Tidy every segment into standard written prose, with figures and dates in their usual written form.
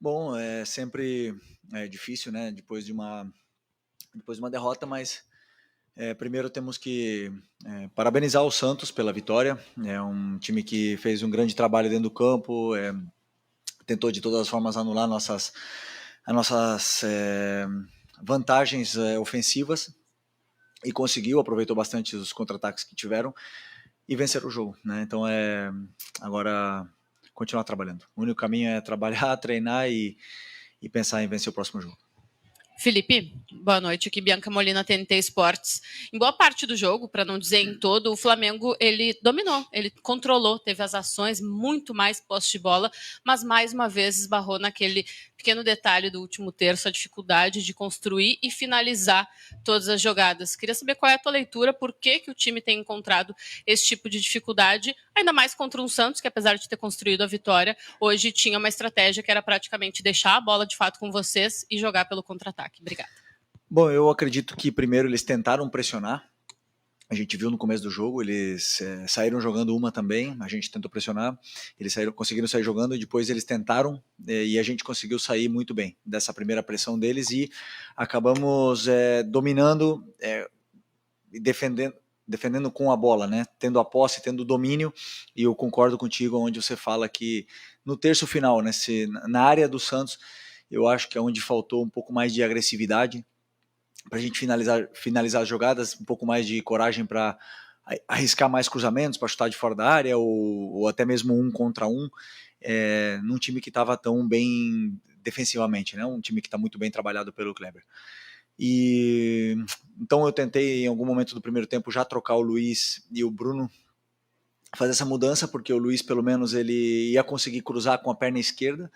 Bom, é sempre difícil, né? Depois de uma derrota, mas primeiro temos que parabenizar o Santos pela vitória. É um time que fez um grande trabalho dentro do campo, tentou de todas as formas anular as nossas vantagens ofensivas e conseguiu, aproveitou bastante os contra-ataques que tiveram e vencer o jogo, né? Então agora continuar trabalhando. O único caminho é trabalhar, treinar e pensar em vencer o próximo jogo. Felipe, boa noite. Aqui Bianca Molina, TNT Esportes. Em boa parte do jogo, para não dizer em todo, o Flamengo ele dominou, ele controlou, teve as ações, muito mais posse de bola, mas mais uma vez esbarrou naquele pequeno detalhe do último terço, a dificuldade de construir e finalizar todas as jogadas. Queria saber qual é a tua leitura, por que o time tem encontrado esse tipo de dificuldade, ainda mais contra um Santos, que apesar de ter construído a vitória, hoje tinha uma estratégia que era praticamente deixar a bola de fato com vocês e jogar pelo contra-ataque. Obrigada. Bom, eu acredito que primeiro eles tentaram pressionar. A gente viu no começo do jogo, eles saíram jogando uma também, a gente tentou pressionar, eles conseguiram sair jogando e depois eles tentaram e a gente conseguiu sair muito bem dessa primeira pressão deles e acabamos dominando e defendendo com a bola, né? Tendo a posse, tendo o domínio, e eu concordo contigo onde você fala que no terço final, né, na área do Santos, eu acho que é onde faltou um pouco mais de agressividade, para a gente finalizar as jogadas, um pouco mais de coragem para arriscar mais cruzamentos, para chutar de fora da área, ou até mesmo 1 contra 1, num time que estava tão bem defensivamente, né? Um time que está muito bem trabalhado pelo Kleber. E então eu tentei em algum momento do primeiro tempo já trocar o Luiz e o Bruno, fazer essa mudança, porque o Luiz pelo menos ele ia conseguir cruzar com a perna esquerda.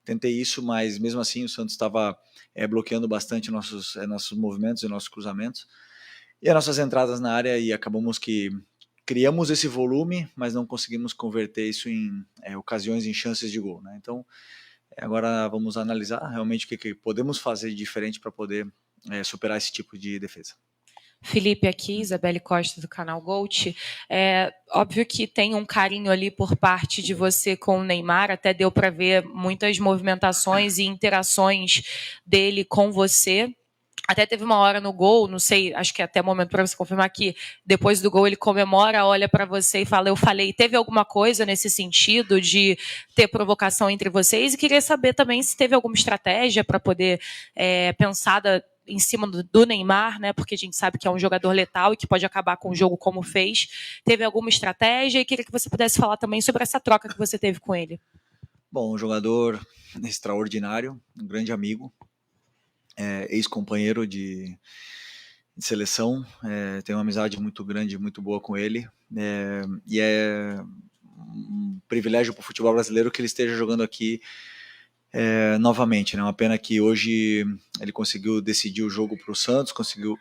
Tentei isso, mas mesmo assim o Santos estava bloqueando bastante nossos movimentos e nossos cruzamentos e as nossas entradas na área, e acabamos que criamos esse volume, mas não conseguimos converter isso em ocasiões, em chances de gol, né? Então agora vamos analisar realmente o que podemos fazer de diferente para poder superar esse tipo de defesa. Felipe aqui, Isabelle Costa do canal Gold. É óbvio que tem um carinho ali por parte de você com o Neymar, até deu para ver muitas movimentações e interações dele com você. Até teve uma hora no gol, não sei, acho que até o momento para você confirmar que depois do gol ele comemora, olha para você e fala, eu falei. Teve alguma coisa nesse sentido de ter provocação entre vocês? E queria saber também se teve alguma estratégia para poder pensada em cima do Neymar, né? Porque a gente sabe que é um jogador letal e que pode acabar com o jogo como fez. Teve alguma estratégia? E queria que você pudesse falar também sobre essa troca que você teve com ele. Bom, um jogador extraordinário, um grande amigo, ex-companheiro de seleção, tenho uma amizade muito grande, muito boa com ele, e é um privilégio para o futebol brasileiro que ele esteja jogando aqui novamente, né? Uma pena que hoje ele conseguiu decidir o jogo para o Santos, conseguiu.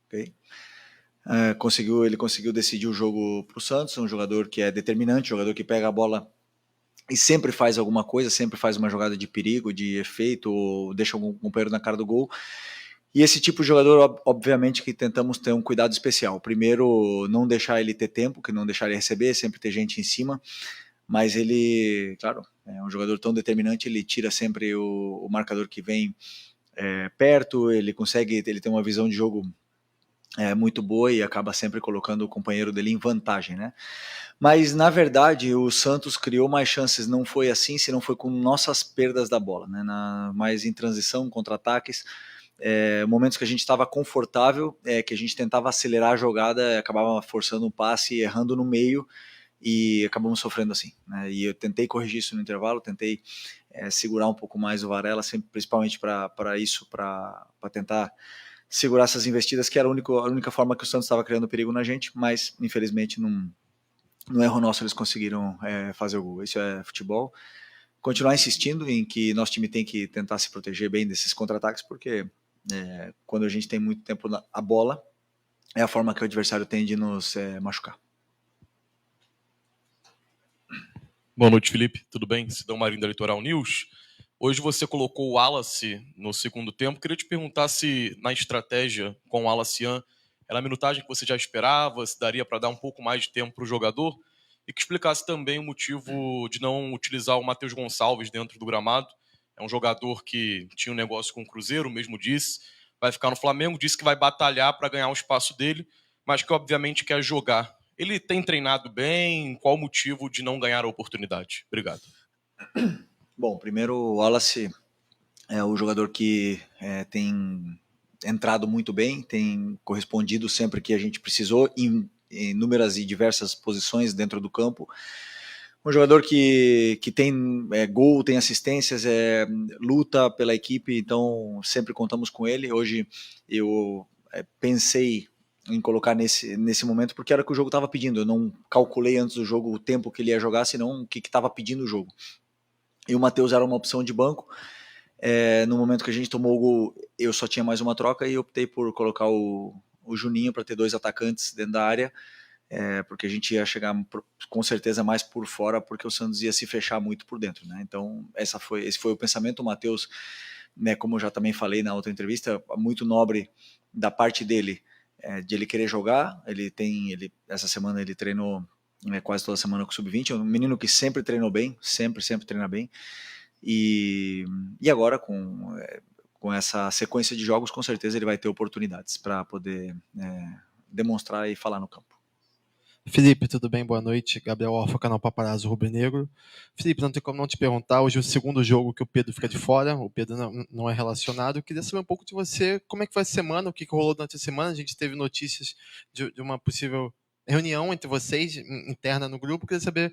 Okay. Ele conseguiu decidir o jogo para o Santos, um jogador que é determinante, um jogador que pega a bola e sempre faz alguma coisa, sempre faz uma jogada de perigo, de efeito, ou deixa algum companheiro na cara do gol. E esse tipo de jogador, obviamente, que tentamos ter um cuidado especial. Primeiro, não deixar ele ter tempo, que não deixar ele receber, sempre ter gente em cima. Mas ele, claro, é um jogador tão determinante, ele tira sempre o marcador que vem perto, ele tem uma visão de jogo muito boa e acaba sempre colocando o companheiro dele em vantagem, né? Mas, na verdade, o Santos criou mais chances, não foi assim, se não foi com nossas perdas da bola, né? Mais em transição, contra-ataques, momentos que a gente estava confortável, que a gente tentava acelerar a jogada, acabava forçando um passe, errando no meio, e acabamos sofrendo assim, né? E eu tentei corrigir isso no intervalo, tentei segurar um pouco mais o Varela, sempre, principalmente para tentar segurar essas investidas, que era a única forma que o Santos estava criando perigo na gente, mas infelizmente no erro nosso eles conseguiram fazer o gol. Isso é futebol. Continuar insistindo em que nosso time tem que tentar se proteger bem desses contra-ataques, porque quando a gente tem muito tempo a bola, é a forma que o adversário tem de nos machucar. Boa noite, Felipe. Tudo bem? Sidão Marinho da Litoral News. Hoje você colocou o Wallace no segundo tempo. Queria te perguntar se na estratégia com o Wallace Era a minutagem que você já esperava? Se daria para dar um pouco mais de tempo para o jogador? E que explicasse também o motivo de não utilizar o Matheus Gonçalves dentro do gramado. É um jogador que tinha um negócio com o Cruzeiro, mesmo disse, vai ficar no Flamengo, disse que vai batalhar para ganhar o espaço dele, mas que obviamente quer jogar. Ele tem treinado bem? Qual o motivo de não ganhar a oportunidade? Obrigado. Bom, primeiro o Wallace é o jogador que tem entrado muito bem, tem correspondido sempre que a gente precisou em inúmeras e diversas posições dentro do campo. Um jogador que tem gol, tem assistências, luta pela equipe, então sempre contamos com ele. Hoje eu pensei em colocar nesse momento porque era o que o jogo estava pedindo. Eu não calculei antes do jogo o tempo que ele ia jogar, senão o que estava pedindo o jogo. E o Matheus era uma opção de banco. No momento que a gente tomou o gol, eu só tinha mais uma troca e optei por colocar o Juninho para ter 2 atacantes dentro da área, porque a gente ia chegar com certeza mais por fora, porque o Santos ia se fechar muito por dentro, né? Então esse foi o pensamento. O Matheus, né, como eu já também falei na outra entrevista, muito nobre da parte dele, de ele querer jogar. Essa semana ele treinou quase toda semana com o Sub-20, é um menino que sempre treinou bem, sempre treina bem. E agora, com essa sequência de jogos, com certeza ele vai ter oportunidades para poder demonstrar e falar no campo. Felipe, tudo bem? Boa noite. Gabriel Orfa, canal Paparazzo Rubro-Negro. Felipe, não tem como não te perguntar, hoje é o segundo jogo que o Pedro fica de fora, o Pedro não é relacionado. Eu queria saber um pouco de você, como é que foi a semana, o que rolou durante a semana. A gente teve notícias de uma possível reunião entre vocês, interna no grupo. Eu queria saber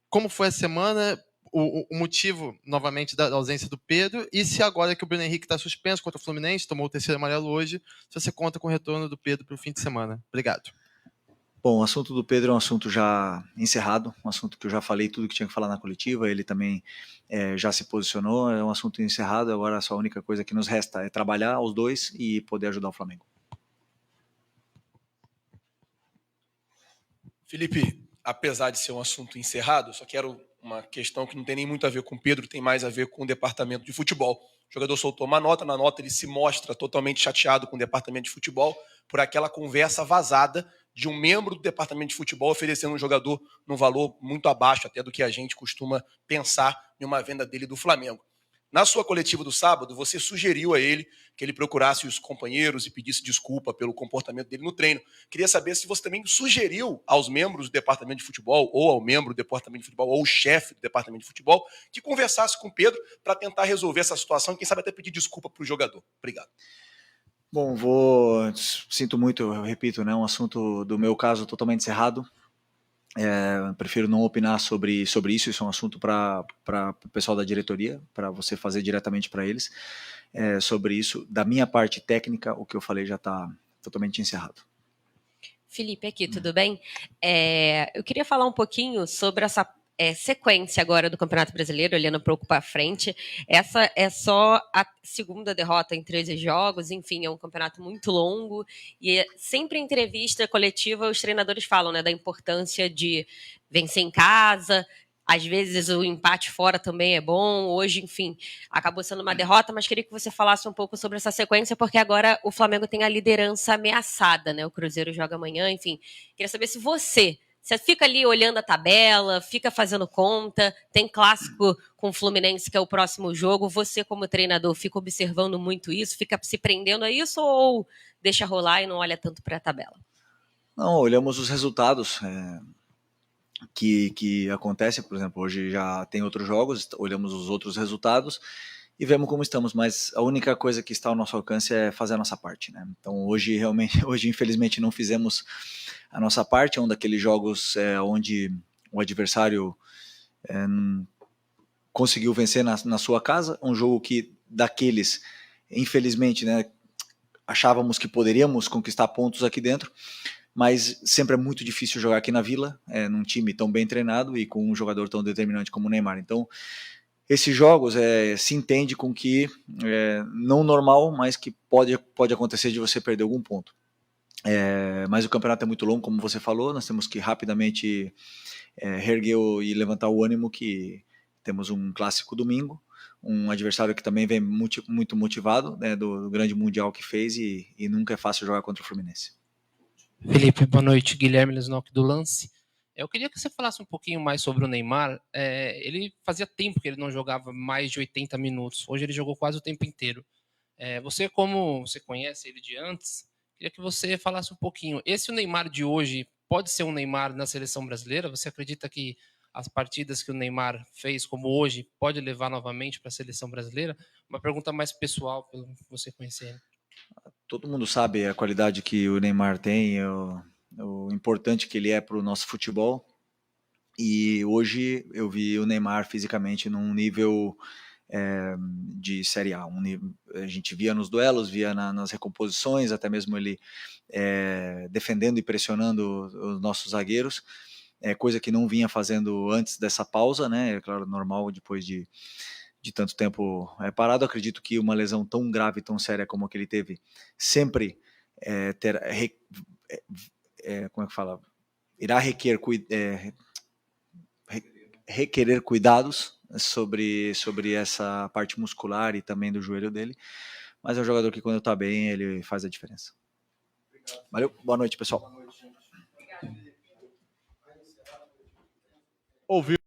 como foi a semana, o motivo, novamente, da ausência do Pedro, e se agora que o Bruno Henrique está suspenso contra o Fluminense, tomou o 3º amarelo hoje, se você conta com o retorno do Pedro para o fim de semana. Obrigado. Bom, o assunto do Pedro é um assunto já encerrado, um assunto que eu já falei tudo que tinha que falar na coletiva, ele também já se posicionou, é um assunto encerrado. Agora só a única coisa que nos resta é trabalhar os dois e poder ajudar o Flamengo. Felipe, apesar de ser um assunto encerrado, só quero uma questão que não tem nem muito a ver com o Pedro, tem mais a ver com o departamento de futebol. O jogador soltou uma nota, na nota ele se mostra totalmente chateado com o departamento de futebol por aquela conversa vazada de um membro do departamento de futebol oferecendo um jogador num valor muito abaixo até do que a gente costuma pensar em uma venda dele do Flamengo. Na sua coletiva do sábado, você sugeriu a ele que ele procurasse os companheiros e pedisse desculpa pelo comportamento dele no treino. Queria saber se você também sugeriu aos membros do departamento de futebol, ou ao membro do departamento de futebol, ou o chefe do departamento de futebol, que conversasse com o Pedro para tentar resolver essa situação e, quem sabe, até pedir desculpa para o jogador. Obrigado. Bom, sinto muito, eu repito, né, um assunto do meu caso totalmente encerrado. Prefiro não opinar sobre isso é um assunto para o pessoal da diretoria, para você fazer diretamente para eles. Sobre isso, da minha parte técnica, o que eu falei já está totalmente encerrado. Felipe, aqui, tudo bem? Eu queria falar um pouquinho sobre essa sequência agora do Campeonato Brasileiro, olhando um pouco para frente. Essa é só a segunda derrota em 13 jogos, enfim, é um campeonato muito longo, e sempre em entrevista coletiva os treinadores falam, né, da importância de vencer em casa. Às vezes o empate fora também é bom. Hoje, enfim, acabou sendo uma derrota, mas queria que você falasse um pouco sobre essa sequência, porque agora o Flamengo tem a liderança ameaçada, né? O Cruzeiro joga amanhã, enfim. Queria saber se você fica ali olhando a tabela, fica fazendo conta, tem clássico com o Fluminense, que é o próximo jogo. Você, como treinador, fica observando muito isso, fica se prendendo a isso, ou deixa rolar e não olha tanto para a tabela? Não, olhamos os resultados que acontecem. Por exemplo, hoje já tem outros jogos, olhamos os outros resultados e vemos como estamos, mas a única coisa que está ao nosso alcance é fazer a nossa parte, né? Então hoje infelizmente não fizemos a nossa parte. É um daqueles jogos onde o adversário conseguiu vencer na sua casa, um jogo que daqueles, infelizmente, né, achávamos que poderíamos conquistar pontos aqui dentro, mas sempre é muito difícil jogar aqui na Vila, num time tão bem treinado e com um jogador tão determinante como o Neymar. Então esses jogos se entende com que não normal, mas que pode acontecer de você perder algum ponto. Mas o campeonato é muito longo, como você falou, nós temos que rapidamente reerguer e levantar o ânimo, que temos um clássico domingo, um adversário que também vem muito motivado, né, do grande mundial que fez, e nunca é fácil jogar contra o Fluminense. Felipe, boa noite. Guilherme Lesnock do Lance. Eu queria que você falasse um pouquinho mais sobre o Neymar. Ele fazia tempo que ele não jogava mais de 80 minutos. Hoje ele jogou quase o tempo inteiro. Você, como você conhece ele de antes, queria que você falasse um pouquinho. Esse o Neymar de hoje pode ser um Neymar na seleção brasileira? Você acredita que as partidas que o Neymar fez, como hoje, pode levar novamente para a seleção brasileira? Uma pergunta mais pessoal, pelo que você conhecer ele. Todo mundo sabe a qualidade que o Neymar tem, o importante que ele é para o nosso futebol. E hoje eu vi o Neymar fisicamente num nível de Série A. A gente via nos duelos, via nas recomposições, até mesmo ele defendendo e pressionando os nossos zagueiros, coisa que não vinha fazendo antes dessa pausa, né? É claro, normal depois de tanto tempo parado. Acredito que uma lesão tão grave, tão séria como a que ele teve, sempre como é que fala? Irá requerer cuidados sobre essa parte muscular e também do joelho dele, mas é um jogador que quando está bem, ele faz a diferença. Valeu, boa noite, pessoal. Ouviu?